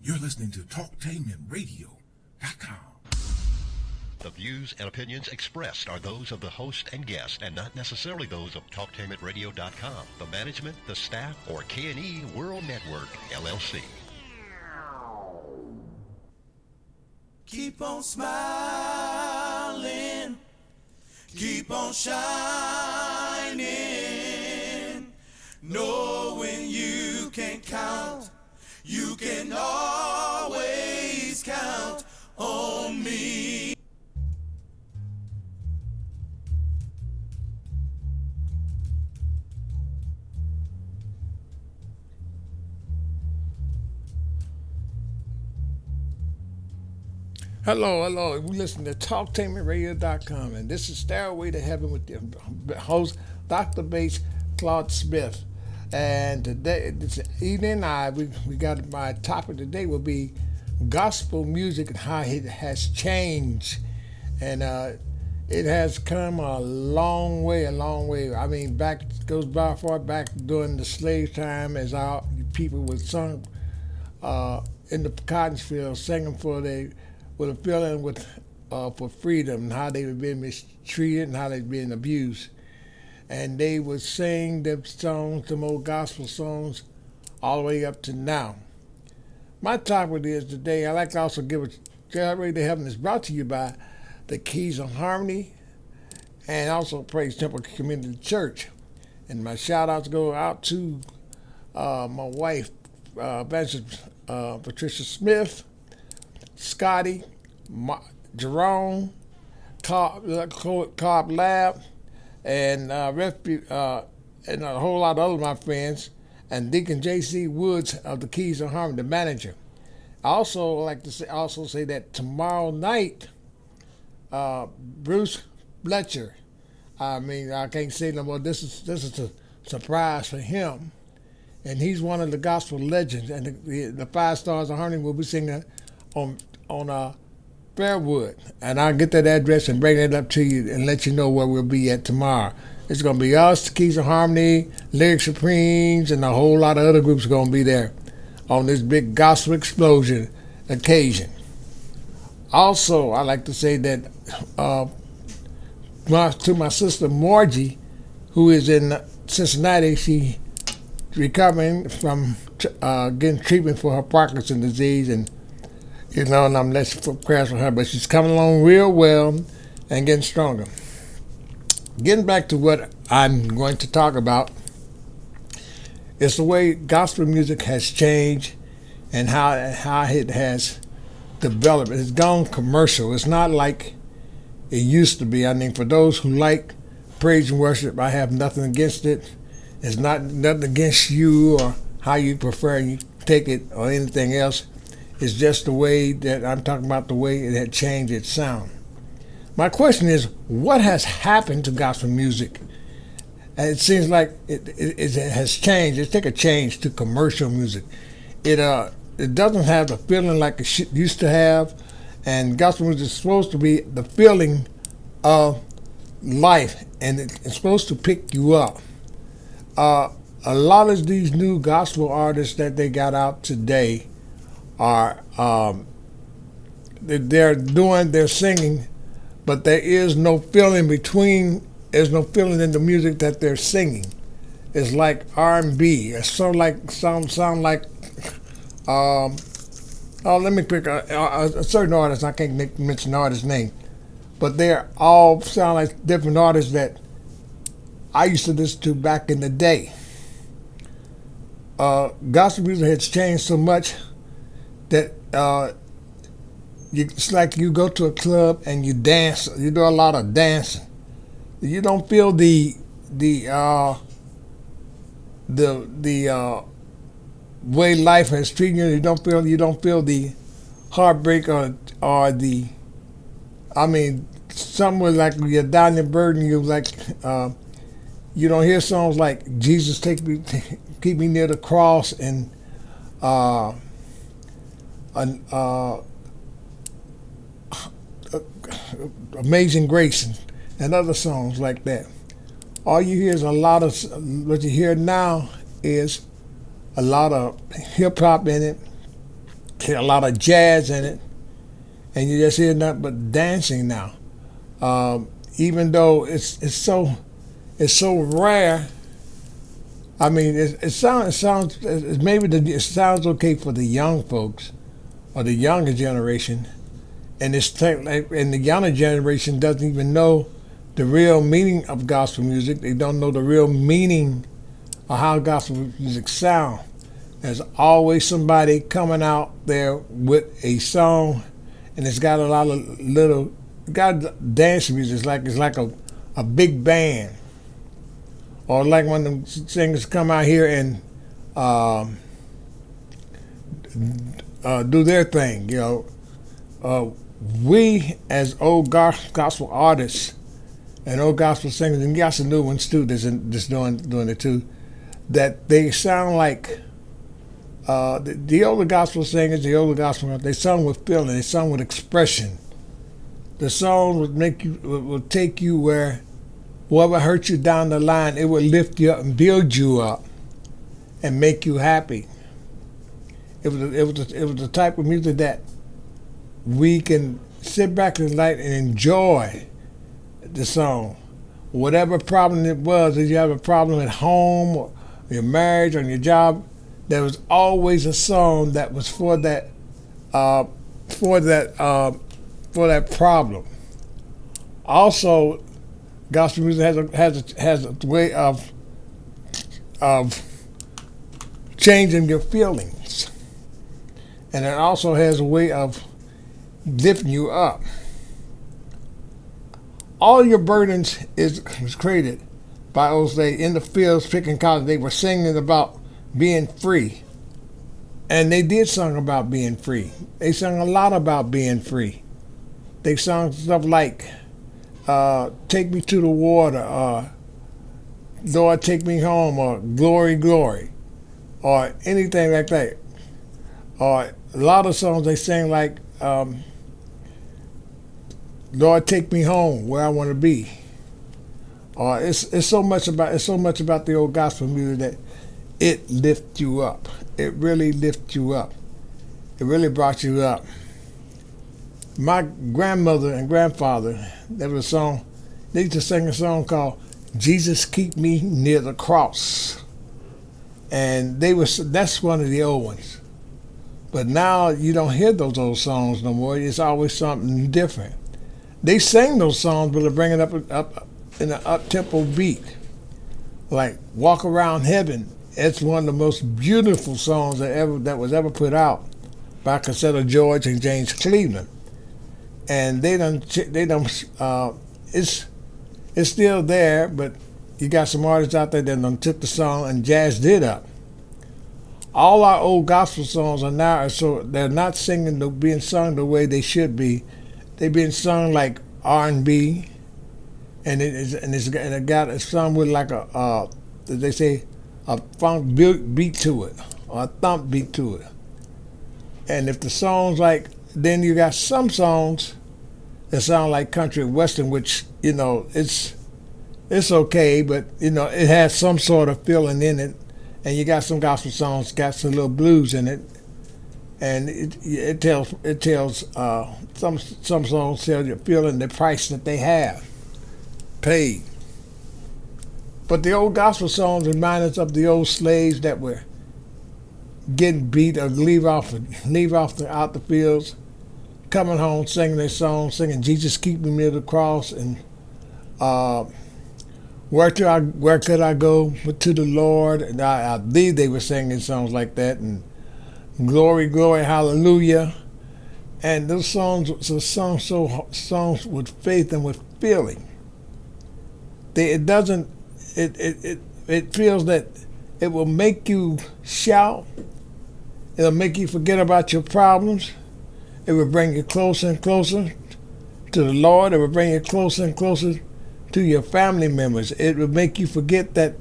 You're listening to TalkTainmentRadio.com. The views and opinions expressed are those of the host and guest and not necessarily those of TalkTainmentRadio.com, the management, the staff, or K&E World Network, LLC. Keep on smiling, keep on shining, knowing you can count, you can always count on me. Hello. We listen to TalkTainmentRadio.com, and this is Stairway to Heaven with the host, Dr. Bates, Claude Smith. And today, this evening, we got my topic today will be gospel music and how it has changed. And it has come a long way. I mean, goes by far back during the slave time, as our people were sung in the cotton fields, singing with a feeling for freedom, and how they were being mistreated and how they were being abused. And they would sing them songs, them old gospel songs, all the way up to now. My topic is today, I like to also give a Stairway to Heaven is brought to you by the Keys of Harmony and also Praise Temple Community Church. And my shout outs go out to my wife, Evangelist Patricia Smith, Scotty, Jerome, Cobb Lab, and a whole lot of other my friends, and Deacon J.C. Woods of the Keys of Harmony, the manager. I also like to say that tomorrow night, Bruce Fletcher. I mean, I can't say no more. This is a surprise for him, and he's one of the gospel legends. And the Five Stars of Harmony will be singing on Fairwood, and I'll get that address and bring it up to you and let you know where we'll be at tomorrow. It's going to be us, the Keys of Harmony, Lyric Supremes, and a whole lot of other groups are going to be there on this big gospel explosion occasion. Also, I like to say that to my sister Margie, who is in Cincinnati, she recovering from getting treatment for her Parkinson's disease, and and I'm less for prayers for her, but she's coming along real well and getting stronger. Getting back to what I'm going to talk about is the way gospel music has changed and how it has developed. It's gone commercial. It's not like it used to be. I mean, for those who like praise and worship, I have nothing against it. It's not nothing against you or how you prefer you take it or anything else. It's just the way that I'm talking about, the way it had changed its sound. My question is, what has happened to gospel music? And it seems like it has changed. It's taken a change to commercial music. It doesn't have the feeling like it used to have, and gospel music is supposed to be the feeling of life, and it's supposed to pick you up. A lot of these new gospel artists that they got out today are they're singing, but there is no feeling there's no feeling in the music that they're singing. It's like R&B. It's sound like let me pick a certain artist. I can't mention the artist's name, but they're all sound like different artists that I used to listen to back in the day. Gospel music has changed so much that it's like you go to a club and you dance. You do a lot of dancing. You don't feel the way life has treated you. You don't feel the heartbreak or the. I mean, somewhere like you're down your burden. You like you don't hear songs like Jesus keep me near the cross and Amazing Grace and other songs like that. All you hear is what you hear now is a lot of hip hop in it, a lot of jazz in it, and you just hear nothing but dancing now. Even though it's so rare. I mean, it sounds it sounds okay for the young folks or the younger generation, and and the younger generation doesn't even know the real meaning of gospel music. They don't know the real meaning of how gospel music sounds. There's always somebody coming out there with a song, and it's got a lot of dance music. It's like a big band. Or like when the singers come out here and do their thing, we as old gospel artists and old gospel singers, and you got some new ones too that's doing it too, that they sound like the older gospel singers, they sung with feeling, they sung with expression. The song will take you where whatever hurt you down the line, it will lift you up and build you up and make you happy. It was the type of music that we can sit back and enjoy the song. Whatever problem it was, if you have a problem at home or your marriage or your job, there was always a song that was for that problem. Also, gospel music has a way of changing your feelings, and it also has a way of lifting you up. All your burdens was created by those days in the fields picking cotton. They were singing about being free, and they did sing about being free. They sung a lot about being free. They sung stuff like "Take Me to the Water," "Lord, Take Me Home," or "Glory, Glory," or anything like that. Or a lot of songs they sing like "Lord, Take Me Home, Where I Want to Be." Or it's so much about the old gospel music that it lifts you up. It really lifts you up. It really brought you up. My grandmother and grandfather, there was a song, they used to sing a song called "Jesus Keep Me Near the Cross." And that's one of the old ones. But now you don't hear those old songs no more. It's always something different. They sing those songs, but they bring it up in an up-tempo beat. Like "Walk Around Heaven." It's one of the most beautiful songs that was ever put out by Cassetta George and James Cleveland. And it's still there, but you got some artists out there that done took the song and jazzed it up. All our old gospel songs are now, so they're not being sung the way they should be. They're being sung like R&B, and it got sung with like they say, a funk beat to it, or a thump beat to it. And if the songs then you got some songs that sound like country and western, which it's okay, but it has some sort of feeling in it. And you got some gospel songs got some little blues in it, and it tells some songs tell you feeling the price that they have paid. But the old gospel songs remind us of the old slaves that were getting beat or leave off the fields, coming home singing their songs, singing "Jesus Keep Me Near the Cross," and where could I go but to the Lord? And I believe they were singing songs like that, and "Glory, Glory, Hallelujah." And those songs were songs with faith and with feeling. It feels that it will make you shout. It'll make you forget about your problems. It will bring you closer and closer to the Lord. It will bring you closer and closer to your family members. It will make you forget that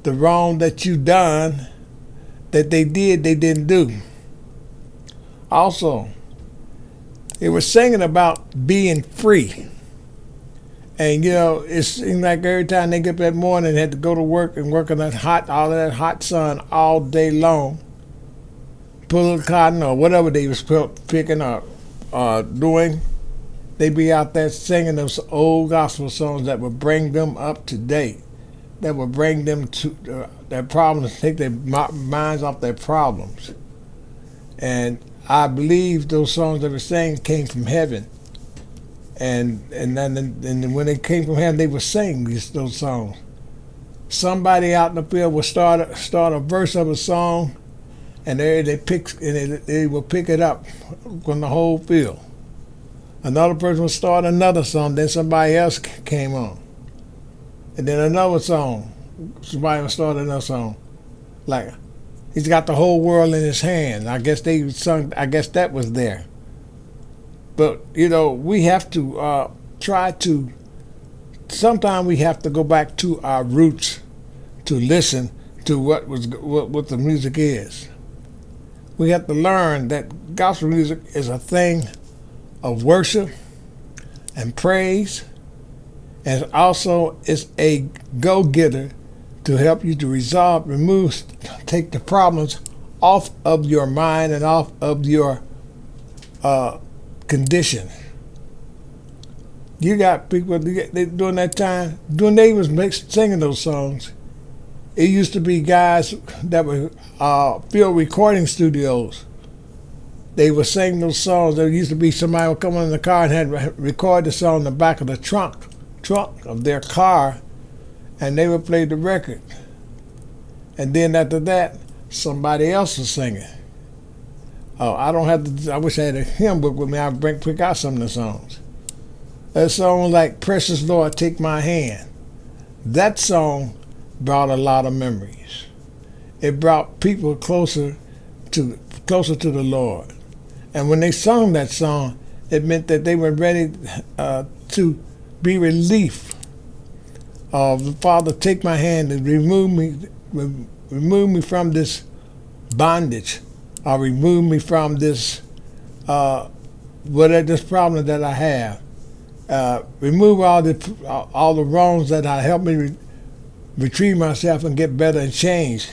the wrong that you done, that they didn't do. Also, it was singing about being free. And it seemed like every time they get up that morning, they had to go to work and work in all of that hot sun all day long pulling cotton or whatever they was picking or doing. They be out there singing those old gospel songs that would bring them up to date, that would bring them to their problems, take their minds off their problems. And I believe those songs that were sang came from heaven. And then when they came from heaven, they would sing those songs. Somebody out in the field would start a verse of a song, and they will pick it up from the whole field. Another person would start another song, then somebody else came on. And then another song, somebody would start another song. Like, he's got the whole world in his hand. I guess that was there. But, we have to sometimes we have to go back to our roots to listen to what the music is. We have to learn that gospel music is a thing of worship and praise, and also it's a go-getter to help you to take the problems off of your mind and off of your condition. You got people during that time, during they was singing those songs, it used to be guys that were field recording studios. They would sing those songs. There used to be somebody would come in the car and had record the song in the back of the trunk of their car, and they would play the record. And then after that, somebody else was singing. Oh, I wish I had a hymn book with me. I'd pick out some of the songs. A song like "Precious Lord, Take My Hand." That song brought a lot of memories. It brought people closer to the Lord. And when they sung that song, it meant that they were ready to be relief. Father, take my hand and remove me from this bondage, or remove me from this this problem that I have. Remove all the wrongs that I help me retrieve myself and get better and change.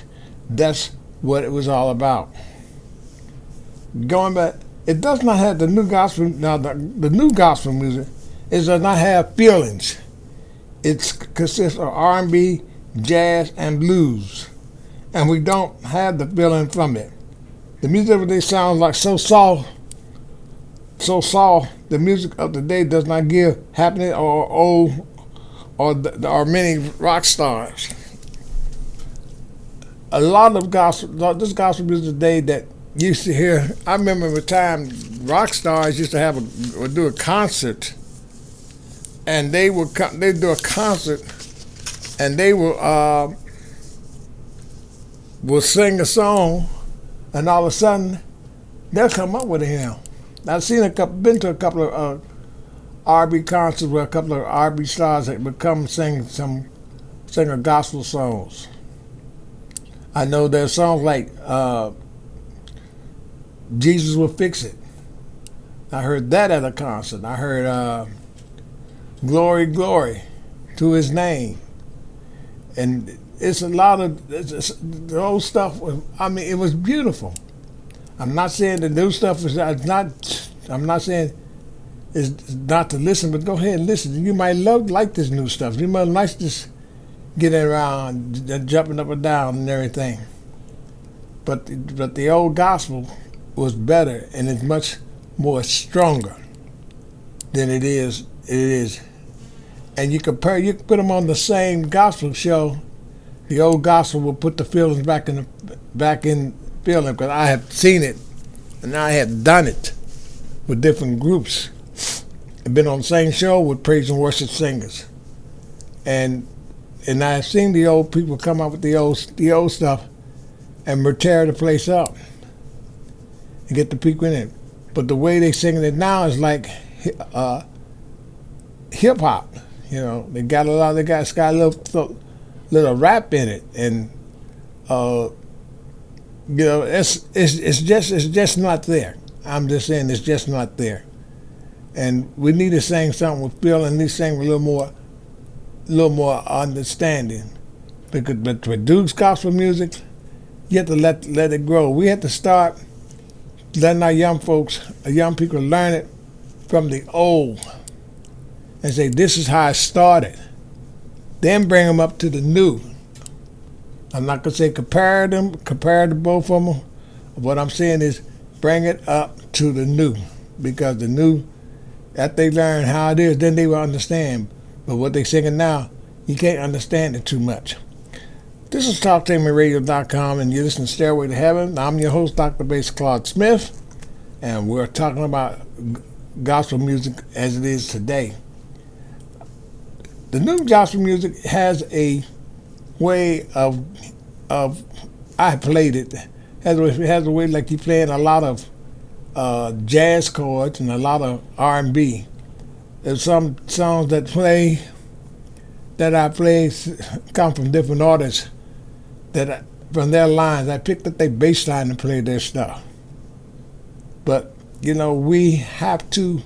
That's what it was all about. Going back, it does not have the new gospel. Now the new gospel music, it does not have feelings. It consists of R&B, jazz, and blues, and we don't have the feeling from it. The music of they sound like so soft. The music of the day does not give happiness or many rock stars. A lot of this gospel music today that used to hear. I remember the time rock stars used to do a concert, and they'd do a concert, and they will sing a song, and all of a sudden they'll come up with a hymn. I've been to a couple of R&B concerts where a couple of R&B stars that would come sing a gospel songs. I know there's songs like Jesus Will Fix It. I heard that at a concert. I heard Glory, Glory to His Name. And it's a lot of the old stuff. It was beautiful. I'm not saying the new stuff is not. I'm not saying it's not to listen, but go ahead and listen. You might like this new stuff. You might like this getting around, jumping up and down and everything. But the old gospel was better, and it's much more stronger than it is. And you put them on the same gospel show. The old gospel will put the feelings back in feeling, because I have seen it and I have done it with different groups. I've been on the same show with praise and worship singers, and I've seen the old people come up with the old stuff and tear the place up and get the people in it. But the way they singing it now is like hip hop. They got a little rap in it, and it's just not there. I'm just saying it's just not there. And we need to sing something with feel, and need to sing with a little more understanding. But to produce gospel music, you have to let it grow. We have to start letting our young people learn it from the old and say, this is how it started. Then bring them up to the new. I'm not going to say compare to both of them. What I'm saying is bring it up to the new, because the new, after they learn how it is, then they will understand. But what they singing now, you can't understand it too much. This is TalkTainmentRadio.com, and you're listening to Stairway to Heaven. I'm your host, Dr. Bass Claude Smith, and we're talking about gospel music as it is today. The new gospel music has a way of I played it. It has a way like you playing a lot of jazz chords and a lot of R&B. There's some songs that I play come from different artists from their lines. I picked up their bass line and played their stuff. But we have to,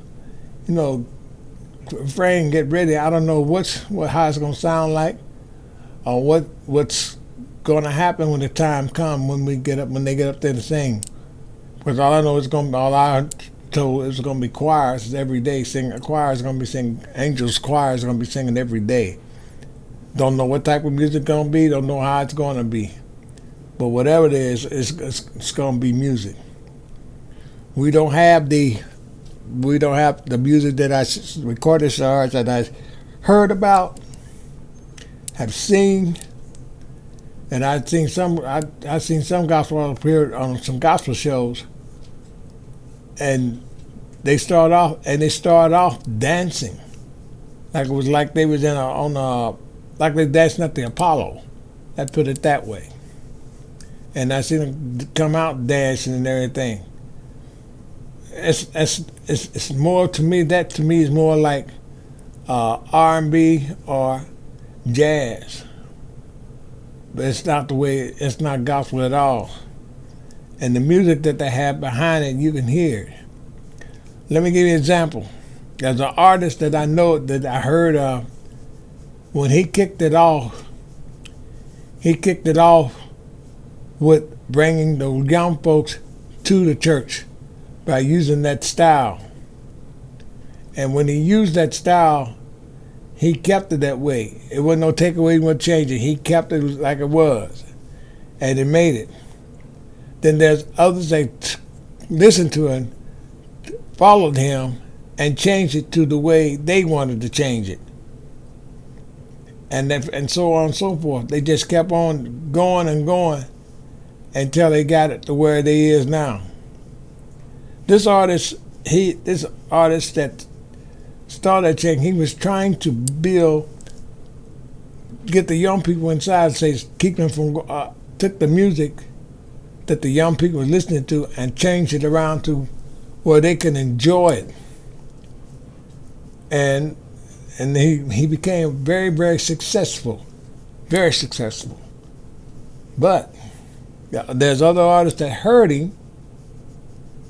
refrain, get ready. I don't know how it's gonna sound like, or what's gonna happen when the time comes when they get up there to sing. Because all I know is all I told is gonna be choirs every day singing. Choir is gonna be singing. Angels choir is gonna be singing every day. Don't know what type of music gonna be. Don't know how it's gonna be. But whatever it is, it's gonna be music. We don't have the music that I recorded stars that I heard about, have seen, and I've seen some gospel appear on some gospel shows, and they start off dancing, like it was like they was like they dancing at the Apollo. I put it that way. And I seen them come out dancing and everything. It's more to me. That to me is more like R&B or jazz, but it's not the way. It's not gospel at all. And the music that they have behind it, you can hear it. Let me give you an example. There's an artist that I know that I heard of. When he kicked it off with bringing the young folks to the church by using that style. And when he used that style, he kept it that way. It wasn't no takeaway, he wasn't changing. He kept it like it was. And it made it. Then there's others that listened to him, followed him, and changed it to the way they wanted to change it. And so on and so forth. They just kept on going and going until they got it to where they is now. This artist that started change, he was trying to get the young people inside, keep them from, took the music that the young people were listening to and changed it around to where they can enjoy it. And he became very, very successful. Very successful. But there's other artists that heard him,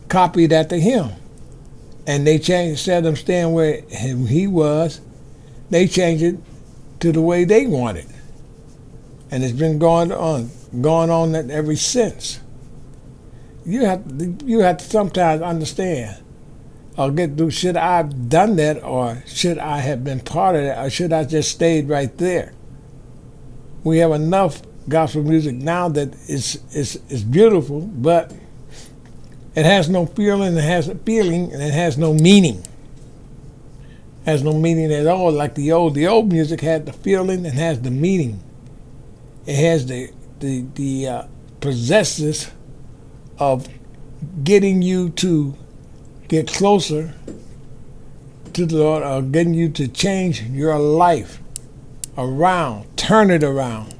copied after him. And they changed, instead of them staying where he was, they changed it to the way they wanted. And it's been going on that ever since. You have to sometimes understand, or get through, should I have done that, or should I have been part of that, or should I just stayed right there? We have enough gospel music now that is beautiful, but it has no feeling, it has no meaning. It has no meaning at all. Like the old music had the feeling and has the meaning. It has the possesses of getting you to get closer to the Lord, or getting you to change your life around, turn it around.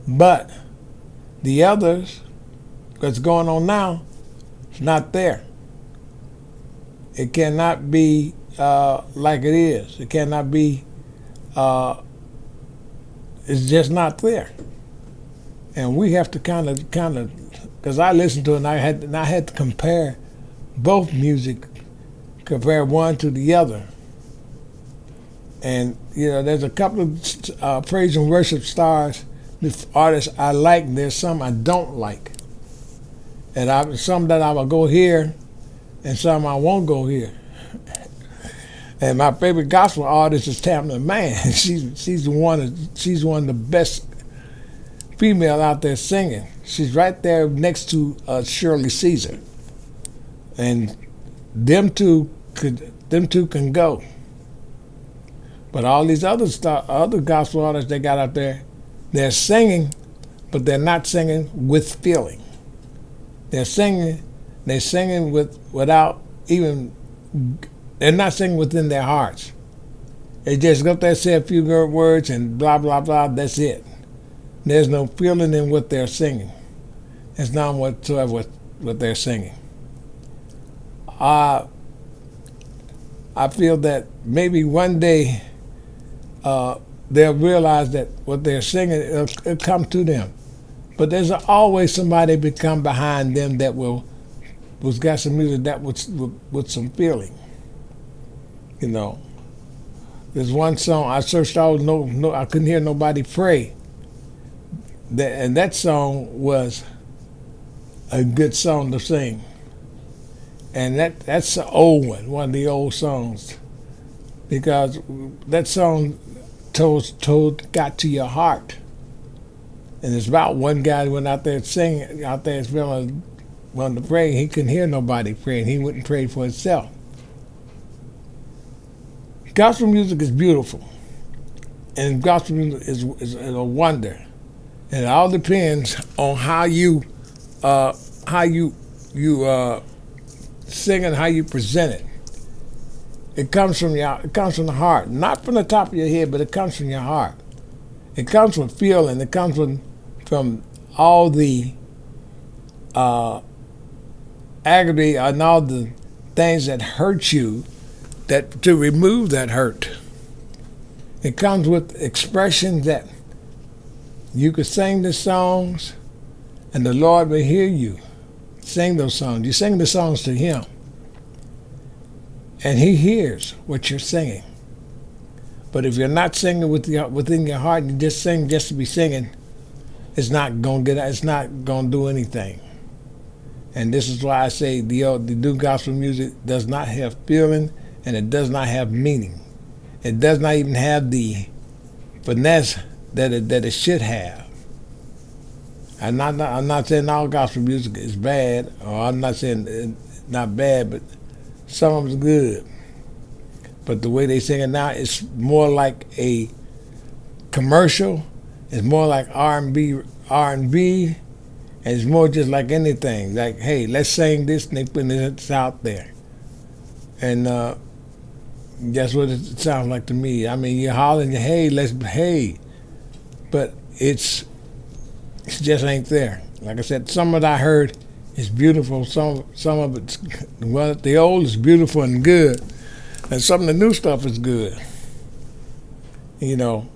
But the others that's going on now, it's not there. It cannot be like it is. It cannot be, it's just not there. And we have to kind of, because I listened to it and I had to compare both music, compare one to the other. And there's a couple of praise and worship stars, artists I like. There's some I don't like. and some that I will go hear, and some I won't go hear. And my favorite gospel artist is Tamla Mann. She's one of the best female out there singing. She's right there next to Shirley Caesar, and them two can go. But all these other gospel artists they got out there, they're singing, but they're not singing with feeling. They're singing without even. They're not singing within their hearts. They just go up there, say a few words, and blah blah blah. That's it. There's no feeling in what they're singing. It's not whatsoever what they're singing. I feel that maybe one day they'll realize that what they're singing it'll come to them. But there's always somebody become behind them that was got some music that with some feeling. You know, there's one song I searched out. No, I couldn't hear nobody pray. And that song was a good song to sing. And that's an old one of the old songs, because that song got to your heart. And it's about one guy who went out there singing, out there wanted to pray. He couldn't hear nobody praying. He wouldn't pray for himself. Gospel music is beautiful, and gospel music is a wonder, and it all depends on how you sing and how you present it. It comes from the heart, not from the top of your head, but it comes from your heart. It comes from feeling. It comes from all the agony and all the things that hurt you. That to remove that hurt. It comes with expressions that you could sing the songs and the Lord will hear you sing those songs. You sing the songs to Him and He hears what you're singing. But if you're not singing within your heart and you just sing just to be singing, it's not gonna do anything. And this is why I say the new gospel music does not have feeling. And it does not have meaning. It does not even have the finesse that it should have. I'm not saying all gospel music is bad, or I'm not saying it's not bad, but some of it's good. But the way they sing it now, it's more like a commercial. It's more like R&B, and it's more just like anything. Like, hey, let's sing this, and they put it out there. And that's what it sounds like to me. I mean, you're hollering, hey, but it just ain't there. Like I said, some of it I heard is beautiful. Some of it's, well, the old is beautiful and good, and some of the new stuff is good. You know,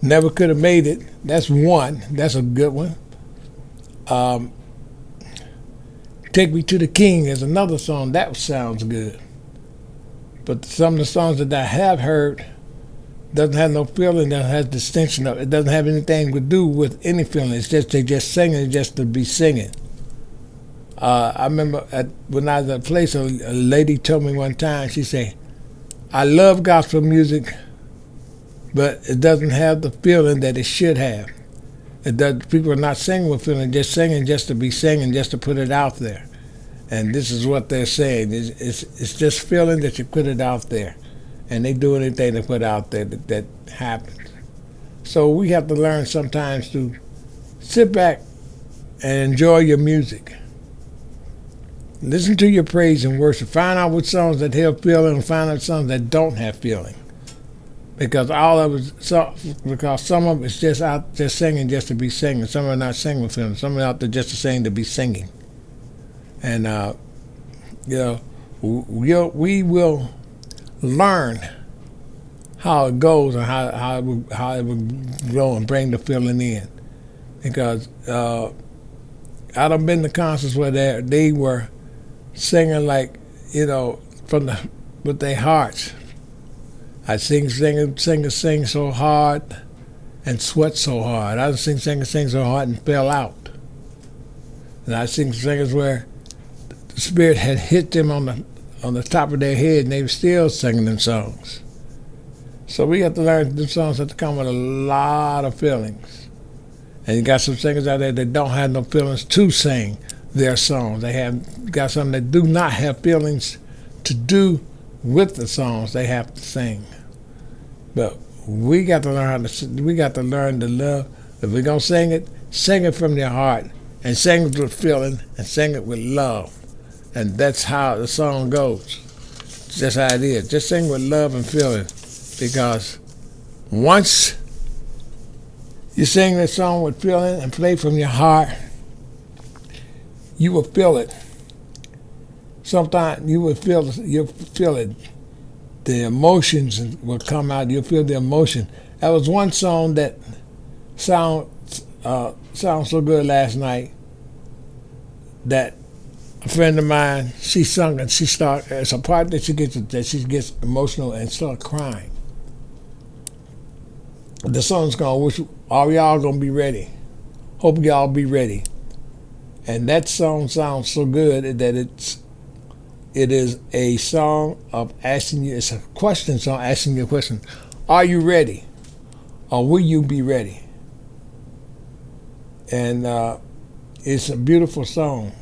Never Could Have Made It. That's one. That's a good one. Take Me to the King is another song. That sounds good. But some of the songs that I have heard doesn't have no feeling, doesn't have distinction of it. It doesn't have anything to do with any feeling. It's just they just singing just to be singing. I remember when I was at a place, a lady told me one time, she said, I love gospel music, but it doesn't have the feeling that it should have. People are not singing with feeling, just singing just to be singing, just to put it out there. And this is what they're saying. It's just feeling that you put it out there. And they do anything to put out there that happens. So we have to learn sometimes to sit back and enjoy your music. Listen to your praise and worship. Find out what songs that have feeling and find out songs that don't have feeling. Because some of it's just out just singing just to be singing. Some are not singing with feeling. Some are out there just to sing to be singing. And we will learn how it goes and how it will grow and bring the feeling in. Because I done been to concerts where they were singing like, with their hearts. I sing so hard and sweat so hard. I sing so hard and fell out. And I sing singers where the Spirit had hit them on the top of their head, and they were still singing them songs. So we have to learn them songs have to come with a lot of feelings. And you got some singers out there that don't have no feelings to sing their songs. They have got some that do not have feelings to do with the songs they have to sing. But we got to learn to love. If we're gonna sing it from your heart, and sing it with feeling, and sing it with love. And that's how the song goes. That's how it is. Just sing with love and feeling, because once you sing that song with feeling and play from your heart, you will feel it. Sometimes you'll feel it. The emotions will come out. You'll feel the emotion. That was one song that sound so good last night that a friend of mine, she sung and it's a part that she gets emotional and start crying. The song's called "Are Y'all Gonna Be Ready?" Hope y'all be ready. And that song sounds so good that it is a song of asking you. It's a question song asking you a question: are you ready, or will you be ready? And it's a beautiful song.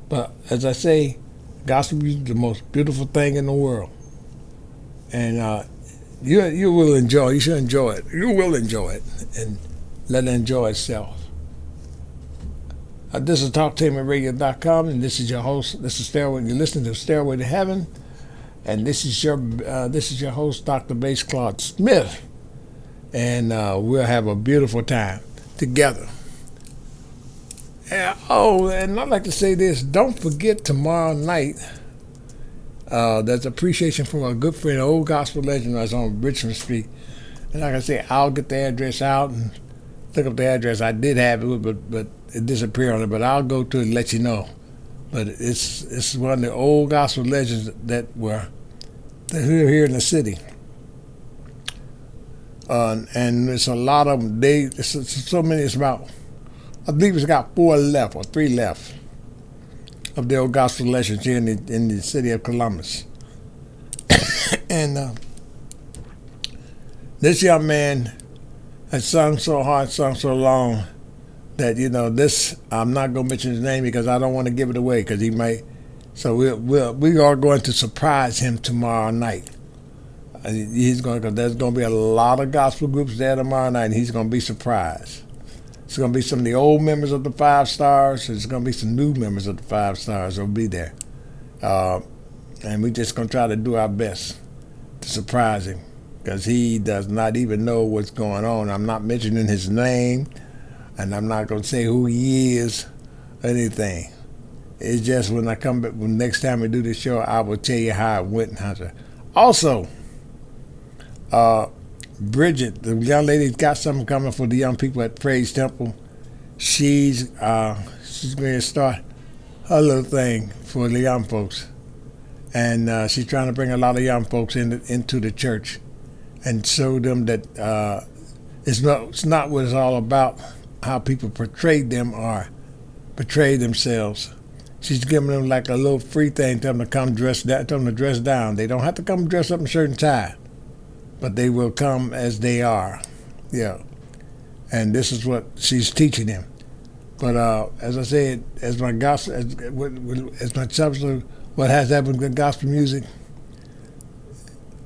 But as I say, gospel music is the most beautiful thing in the world. And you will enjoy. You should enjoy it. You will enjoy it, and let it enjoy itself. This is TalkTainmentRadio.com, and this is your host. This is Stairway. You're listening to Stairway to Heaven, and this is your host, Dr. Bass Claude Smith, and we'll have a beautiful time together. And I'd like to say this: don't forget tomorrow night. There's appreciation from a good friend, an old gospel legend that's on Richmond Street. And like I say, I'll get the address out and look up the address. I did have it, but it disappeared on it. But I'll go to it and let you know. But it's one of the old gospel legends that were here in the city. And it's a lot of them. It's so many. It's about, I believe it's got 4 left or 3 left of the old gospel legends here in the city of Columbus. And this young man has sung so hard, sung so long, that this, I'm not going to mention his name because I don't want to give it away, because he might. So we are going to surprise him tomorrow night. There's going to be a lot of gospel groups there tomorrow night, and he's going to be surprised. It's going to be some of the old members of the 5 Stars. There's going to be some new members of the 5 Stars that will be there. And we're just going to try to do our best to surprise him, because he does not even know what's going on. I'm not mentioning his name, and I'm not going to say who he is or anything. It's just when I come back, when next time we do this show, I will tell you how it went and how to. Also, Bridget, the young lady's got something coming for the young people at Praise Temple. She's going to start her little thing for the young folks, and she's trying to bring a lot of young folks into the church and show them that it's not what it's all about, how people portray them or portray themselves. She's giving them like a little free thing, tell them to come dress down. They don't have to come dressed up in shirt and tie, but they will come as they are. Yeah. And this is what she's teaching them. But as I said, as my gospel, as my subject, what has happened with gospel music,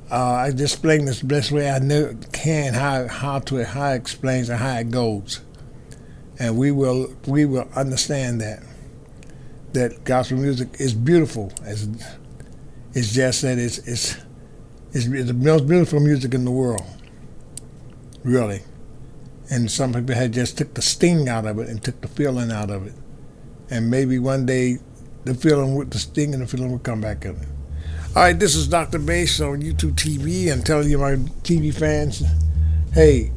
I just explain this the best way I can how it explains and how it goes, and we will understand that gospel music is beautiful. It's just that it's the most beautiful music in the world, really. And some people had just took the sting out of it and took the feeling out of it. And maybe one day the feeling with the sting and the feeling will come back in it. All right, this is Dr. Bass on YouTube TV, and telling you, my TV fans, hey,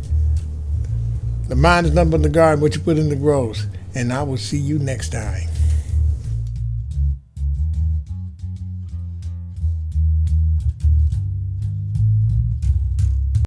the mind is nothing but the garden, what you put in the grows. And I will see you next time.